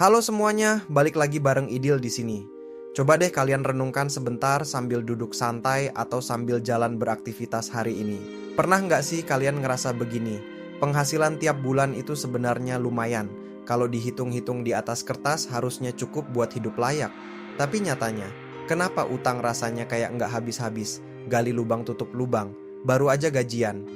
Halo semuanya, balik lagi bareng Idil di sini. Coba deh kalian renungkan sebentar sambil duduk santai atau sambil jalan beraktivitas hari ini. Pernah nggak sih kalian ngerasa begini? Penghasilan tiap bulan itu sebenarnya lumayan. Kalau dihitung-hitung di atas kertas harusnya cukup buat hidup layak. Tapi nyatanya, kenapa utang rasanya kayak nggak habis-habis? Gali lubang tutup lubang. Baru aja gajian,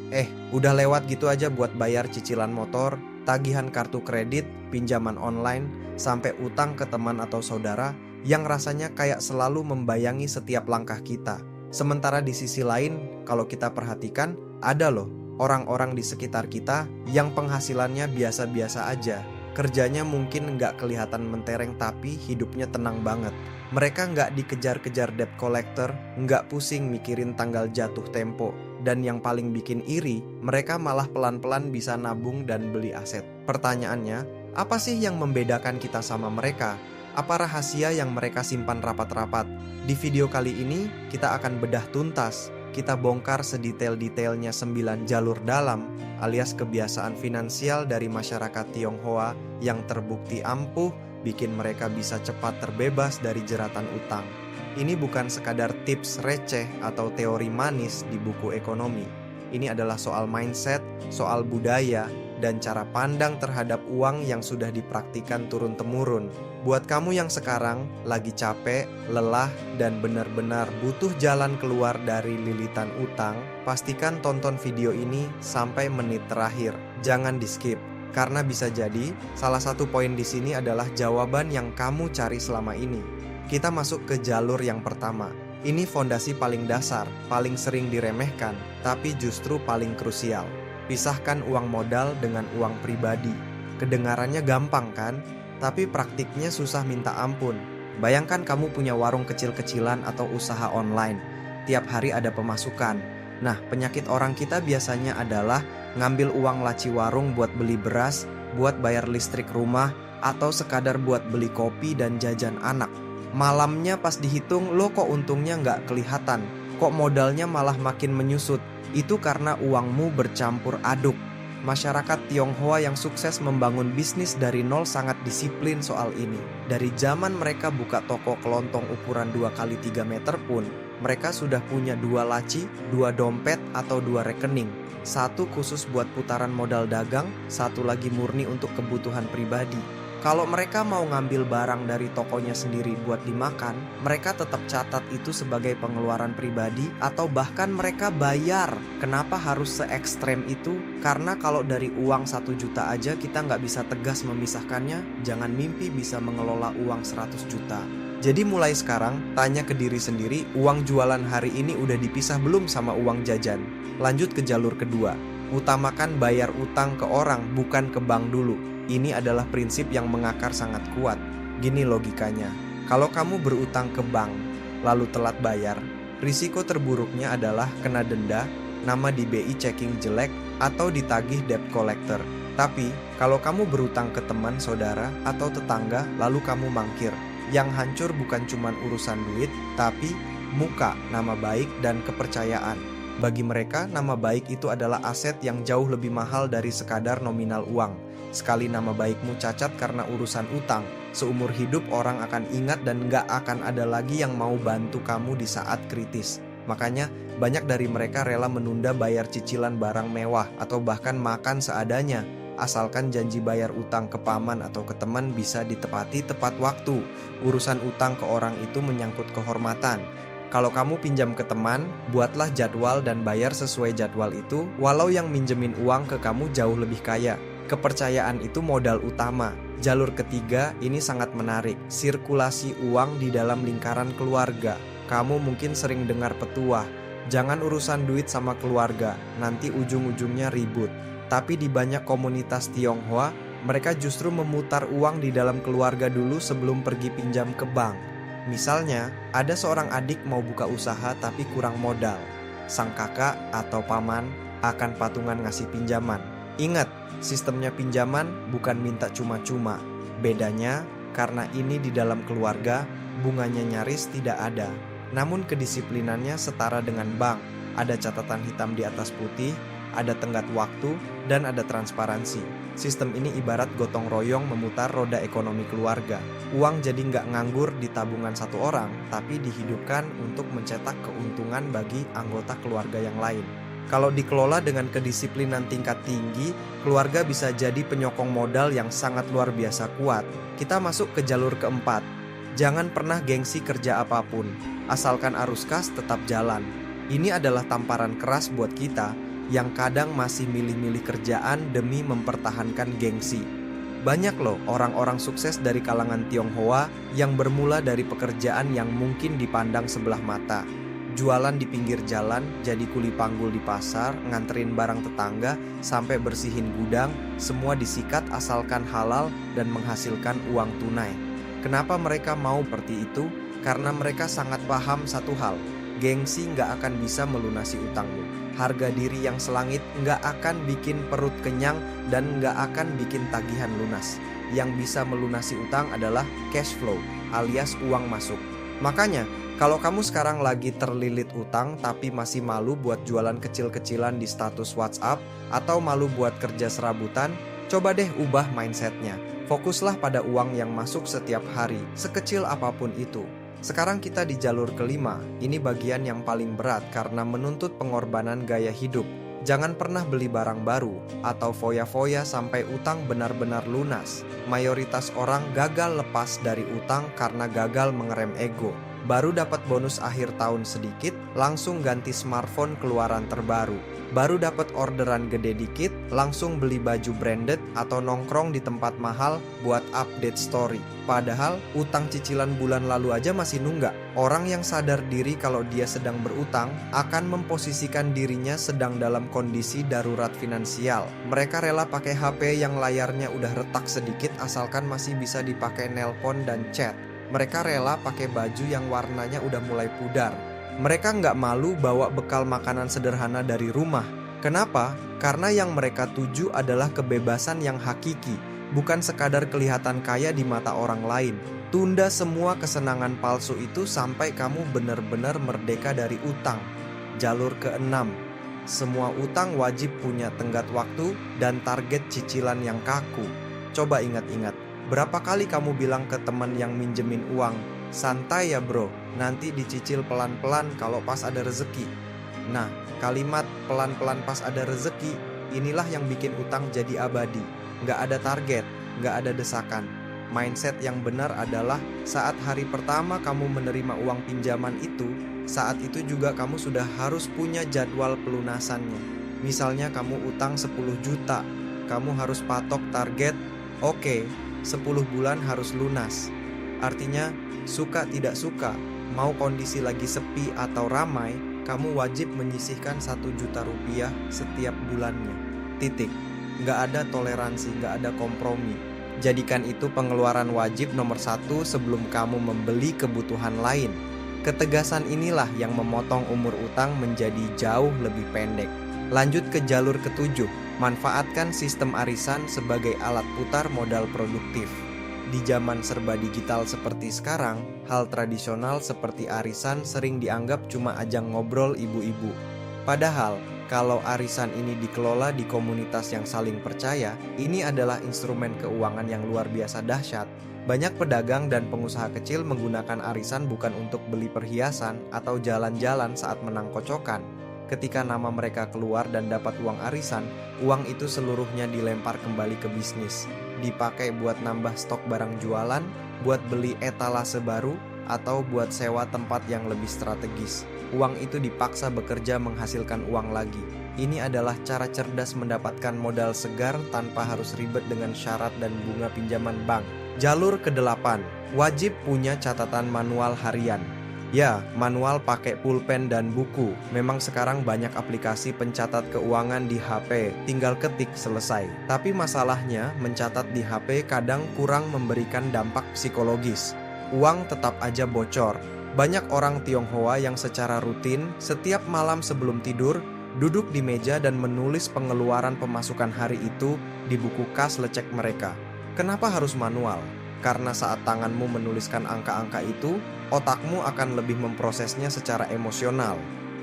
udah lewat gitu aja buat bayar cicilan motor, tagihan kartu kredit, pinjaman online, sampai utang ke teman atau saudara yang rasanya kayak selalu membayangi setiap langkah kita. Sementara di sisi lain, kalau kita perhatikan, ada loh orang-orang di sekitar kita yang penghasilannya biasa-biasa aja. Kerjanya mungkin nggak kelihatan mentereng tapi hidupnya tenang banget. Mereka nggak dikejar-kejar debt collector, nggak pusing mikirin tanggal jatuh tempo. Dan yang paling bikin iri, mereka malah pelan-pelan bisa nabung dan beli aset. Pertanyaannya, apa sih yang membedakan kita sama mereka? Apa rahasia yang mereka simpan rapat-rapat? Di video kali ini, kita akan bedah tuntas. Kita bongkar sedetail-detailnya 9 jalur dalam, alias kebiasaan finansial dari masyarakat Tionghoa yang terbukti ampuh, bikin mereka bisa cepat terbebas dari jeratan utang. Ini bukan sekadar tips receh atau teori manis di buku ekonomi. Ini adalah soal mindset, soal budaya, dan cara pandang terhadap uang yang sudah dipraktikan turun-temurun. Buat kamu yang sekarang lagi capek, lelah, dan benar-benar butuh jalan keluar dari lilitan utang, pastikan tonton video ini sampai menit terakhir. Jangan di-skip, karena bisa jadi salah satu poin di sini adalah jawaban yang kamu cari selama ini. Kita masuk ke jalur yang pertama. Ini fondasi paling dasar, paling sering diremehkan, tapi justru paling krusial. Pisahkan uang modal dengan uang pribadi. Kedengarannya gampang kan? Tapi praktiknya susah minta ampun. Bayangkan kamu punya warung kecil-kecilan atau usaha online. Tiap hari ada pemasukan. Nah, penyakit orang kita biasanya adalah ngambil uang laci warung buat beli beras, buat bayar listrik rumah, atau sekadar buat beli kopi dan jajan anak. Malamnya pas dihitung, lo kok untungnya nggak kelihatan, kok modalnya malah makin menyusut. Itu karena uangmu bercampur aduk. Masyarakat Tionghoa yang sukses membangun bisnis dari nol sangat disiplin soal ini. Dari zaman mereka buka toko kelontong ukuran 2x3 meter pun, mereka sudah punya 2 laci, 2 dompet atau 2 rekening. Satu khusus buat putaran modal dagang, satu lagi murni untuk kebutuhan pribadi. Kalau mereka mau ngambil barang dari tokonya sendiri buat dimakan, mereka tetap catat itu sebagai pengeluaran pribadi atau bahkan mereka bayar. Kenapa harus se-ekstrem itu? Karena kalau dari uang 1 juta aja kita nggak bisa tegas memisahkannya, jangan mimpi bisa mengelola uang 100 juta. Jadi mulai sekarang, tanya ke diri sendiri, uang jualan hari ini udah dipisah belum sama uang jajan? Lanjut ke jalur kedua, utamakan bayar utang ke orang, bukan ke bank dulu. Ini adalah prinsip yang mengakar sangat kuat. Gini logikanya, kalau kamu berutang ke bank, lalu telat bayar, risiko terburuknya adalah kena denda, nama di BI checking jelek, atau ditagih debt collector. Tapi, kalau kamu berutang ke teman, saudara, atau tetangga, lalu kamu mangkir, yang hancur bukan cuma urusan duit, tapi muka, nama baik, dan kepercayaan. Bagi mereka, nama baik itu adalah aset yang jauh lebih mahal dari sekadar nominal uang. Sekali nama baikmu cacat karena urusan utang, seumur hidup orang akan ingat dan gak akan ada lagi yang mau bantu kamu di saat kritis. Makanya, banyak dari mereka rela menunda bayar cicilan barang mewah atau bahkan makan seadanya, asalkan janji bayar utang ke paman atau ke teman bisa ditepati tepat waktu. Urusan utang ke orang itu menyangkut kehormatan. Kalau kamu pinjam ke teman, buatlah jadwal dan bayar sesuai jadwal itu, walau yang minjemin uang ke kamu jauh lebih kaya. Kepercayaan itu modal utama. Jalur ketiga ini sangat menarik, sirkulasi uang di dalam lingkaran keluarga. Kamu mungkin sering dengar petuah, jangan urusan duit sama keluarga, nanti ujung-ujungnya ribut. Tapi di banyak komunitas Tionghoa, mereka justru memutar uang di dalam keluarga dulu sebelum pergi pinjam ke bank. Misalnya, ada seorang adik mau buka usaha tapi kurang modal. Sang kakak atau paman akan patungan ngasih pinjaman. Ingat, sistemnya pinjaman bukan minta cuma-cuma. Bedanya, karena ini di dalam keluarga, bunganya nyaris tidak ada. Namun kedisiplinannya setara dengan bank. Ada catatan hitam di atas putih, ada tenggat waktu, dan ada transparansi. Sistem ini ibarat gotong royong memutar roda ekonomi keluarga. Uang jadi nggak nganggur di tabungan satu orang, tapi dihidupkan untuk mencetak keuntungan bagi anggota keluarga yang lain. Kalau dikelola dengan kedisiplinan tingkat tinggi, keluarga bisa jadi penyokong modal yang sangat luar biasa kuat. Kita masuk ke jalur keempat. Jangan pernah gengsi kerja apapun, asalkan arus kas tetap jalan. Ini adalah tamparan keras buat kita yang kadang masih milih-milih kerjaan demi mempertahankan gengsi. Banyak loh orang-orang sukses dari kalangan Tionghoa yang bermula dari pekerjaan yang mungkin dipandang sebelah mata. Jualan di pinggir jalan, jadi kuli panggul di pasar, nganterin barang tetangga, sampai bersihin gudang, semua disikat asalkan halal dan menghasilkan uang tunai. Kenapa mereka mau seperti itu? Karena mereka sangat paham satu hal, gengsi nggak akan bisa melunasi utangmu. Harga diri yang selangit nggak akan bikin perut kenyang dan nggak akan bikin tagihan lunas. Yang bisa melunasi utang adalah cash flow alias uang masuk. Makanya, kalau kamu sekarang lagi terlilit utang tapi masih malu buat jualan kecil-kecilan di status WhatsApp atau malu buat kerja serabutan, coba deh ubah mindsetnya. Fokuslah pada uang yang masuk setiap hari, sekecil apapun itu. Sekarang kita di jalur kelima. Ini bagian yang paling berat karena menuntut pengorbanan gaya hidup. Jangan pernah beli barang baru atau foya-foya sampai utang benar-benar lunas. Mayoritas orang gagal lepas dari utang karena gagal mengerem ego. Baru dapat bonus akhir tahun sedikit, langsung ganti smartphone keluaran terbaru. Baru dapat orderan gede dikit, langsung beli baju branded atau nongkrong di tempat mahal buat update story. Padahal utang cicilan bulan lalu aja masih nunggak. Orang yang sadar diri kalau dia sedang berutang akan memposisikan dirinya sedang dalam kondisi darurat finansial. Mereka rela pakai HP yang layarnya udah retak sedikit asalkan masih bisa dipakai nelpon dan chat. Mereka rela pakai baju yang warnanya udah mulai pudar. Mereka nggak malu bawa bekal makanan sederhana dari rumah. Kenapa? Karena yang mereka tuju adalah kebebasan yang hakiki, bukan sekadar kelihatan kaya di mata orang lain. Tunda semua kesenangan palsu itu sampai kamu benar-benar merdeka dari utang. Jalur keenam. Semua utang wajib punya tenggat waktu dan target cicilan yang kaku. Coba ingat-ingat. Berapa kali kamu bilang ke teman yang minjemin uang, santai ya bro, nanti dicicil pelan-pelan kalau pas ada rezeki. Nah, kalimat pelan-pelan pas ada rezeki, inilah yang bikin utang jadi abadi. Nggak ada target, nggak ada desakan. Mindset yang benar adalah saat hari pertama kamu menerima uang pinjaman itu, saat itu juga kamu sudah harus punya jadwal pelunasannya. Misalnya kamu utang 10 juta, kamu harus patok target, oke, 10 bulan harus lunas. Artinya, suka tidak suka, mau kondisi lagi sepi atau ramai, kamu wajib menyisihkan 1 juta rupiah setiap bulannya. Titik. Nggak ada toleransi, nggak ada kompromi. Jadikan itu pengeluaran wajib nomor 1 sebelum kamu membeli kebutuhan lain. Ketegasan inilah yang memotong umur utang menjadi jauh lebih pendek. Lanjut ke jalur ketujuh. Manfaatkan sistem arisan sebagai alat putar modal produktif. Di zaman serba digital seperti sekarang, hal tradisional seperti arisan sering dianggap cuma ajang ngobrol ibu-ibu. Padahal, kalau arisan ini dikelola di komunitas yang saling percaya, ini adalah instrumen keuangan yang luar biasa dahsyat. Banyak pedagang dan pengusaha kecil menggunakan arisan bukan untuk beli perhiasan atau jalan-jalan saat menang kocokan. Ketika nama mereka keluar dan dapat uang arisan, uang itu seluruhnya dilempar kembali ke bisnis. Dipakai buat nambah stok barang jualan, buat beli etalase baru, atau buat sewa tempat yang lebih strategis. Uang itu dipaksa bekerja menghasilkan uang lagi. Ini adalah cara cerdas mendapatkan modal segar tanpa harus ribet dengan syarat dan bunga pinjaman bank. Jalur ke-8, wajib punya catatan manual harian. Ya, manual pakai pulpen dan buku. Memang sekarang banyak aplikasi pencatat keuangan di HP, tinggal ketik selesai. Tapi masalahnya, mencatat di HP kadang kurang memberikan dampak psikologis. Uang tetap aja bocor. Banyak orang Tionghoa yang secara rutin, setiap malam sebelum tidur, duduk di meja dan menulis pengeluaran pemasukan hari itu di buku kas lecek mereka. Kenapa harus manual? Karena saat tanganmu menuliskan angka-angka itu, otakmu akan lebih memprosesnya secara emosional.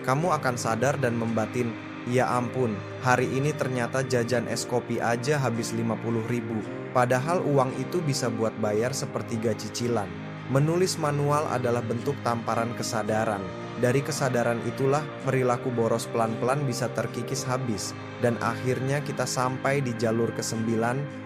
Kamu akan sadar dan membatin, Ya ampun, hari ini ternyata jajan es kopi aja habis 50.000. Padahal uang itu bisa buat bayar sepertiga cicilan. Menulis manual adalah bentuk tamparan kesadaran. Dari kesadaran itulah perilaku boros pelan-pelan bisa terkikis habis. Dan akhirnya kita sampai di jalur ke-9,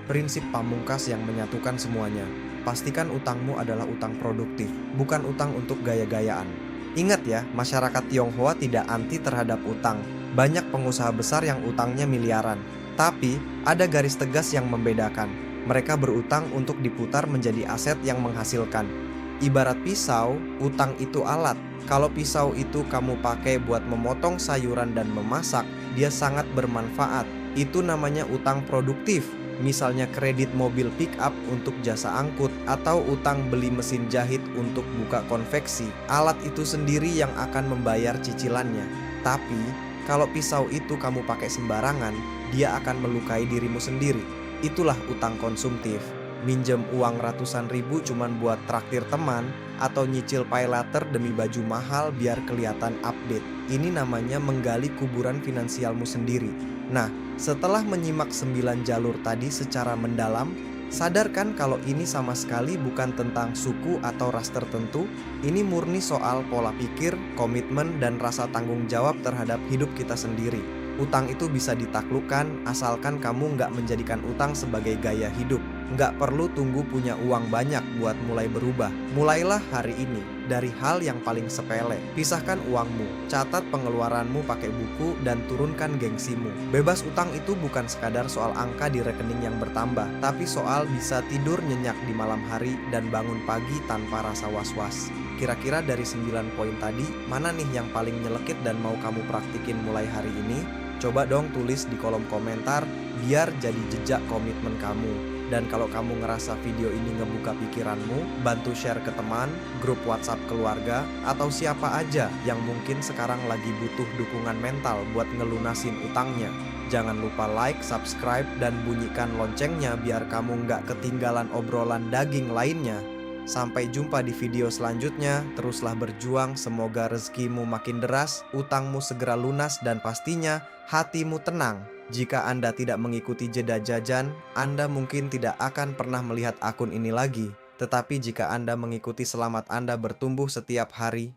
prinsip pamungkas yang menyatukan semuanya. Pastikan utangmu adalah utang produktif, bukan utang untuk gaya-gayaan. Ingat ya, masyarakat Tionghoa tidak anti terhadap utang. Banyak pengusaha besar yang utangnya miliaran. Tapi, ada garis tegas yang membedakan. Mereka berutang untuk diputar menjadi aset yang menghasilkan. Ibarat pisau, utang itu alat. Kalau pisau itu kamu pakai buat memotong sayuran dan memasak, dia sangat bermanfaat. Itu namanya utang produktif. Misalnya kredit mobil pick up untuk jasa angkut atau utang beli mesin jahit untuk buka konveksi. Alat itu sendiri yang akan membayar cicilannya. Tapi, kalau pisau itu kamu pakai sembarangan, dia akan melukai dirimu sendiri. Itulah utang konsumtif. Minjem uang ratusan ribu cuman buat traktir teman atau nyicil pay later demi baju mahal biar kelihatan update. Ini namanya menggali kuburan finansialmu sendiri. Nah, setelah menyimak 9 jalur tadi secara mendalam, sadarkan kalau ini sama sekali bukan tentang suku atau ras tertentu. Ini murni soal pola pikir, komitmen, dan rasa tanggung jawab terhadap hidup kita sendiri. Utang itu bisa ditaklukkan asalkan kamu nggak menjadikan utang sebagai gaya hidup. Nggak perlu tunggu punya uang banyak buat mulai berubah. Mulailah hari ini dari hal yang paling sepele. Pisahkan uangmu, catat pengeluaranmu pakai buku, dan turunkan gengsimu. Bebas utang itu bukan sekadar soal angka di rekening yang bertambah, tapi soal bisa tidur nyenyak di malam hari dan bangun pagi tanpa rasa was-was. Kira-kira dari 9 poin tadi, mana nih yang paling nyelekit dan mau kamu praktikin mulai hari ini? Coba dong tulis di kolom komentar biar jadi jejak komitmen kamu. Dan kalau kamu ngerasa video ini ngebuka pikiranmu, bantu share ke teman, grup WhatsApp keluarga, atau siapa aja yang mungkin sekarang lagi butuh dukungan mental buat ngelunasin utangnya. Jangan lupa like, subscribe, dan bunyikan loncengnya biar kamu nggak ketinggalan obrolan daging lainnya. Sampai jumpa di video selanjutnya, teruslah berjuang, semoga rezekimu makin deras, utangmu segera lunas, dan pastinya hatimu tenang. Jika Anda tidak mengikuti jeda jajan, Anda mungkin tidak akan pernah melihat akun ini lagi. Tetapi jika Anda mengikuti selamat Anda bertumbuh setiap hari,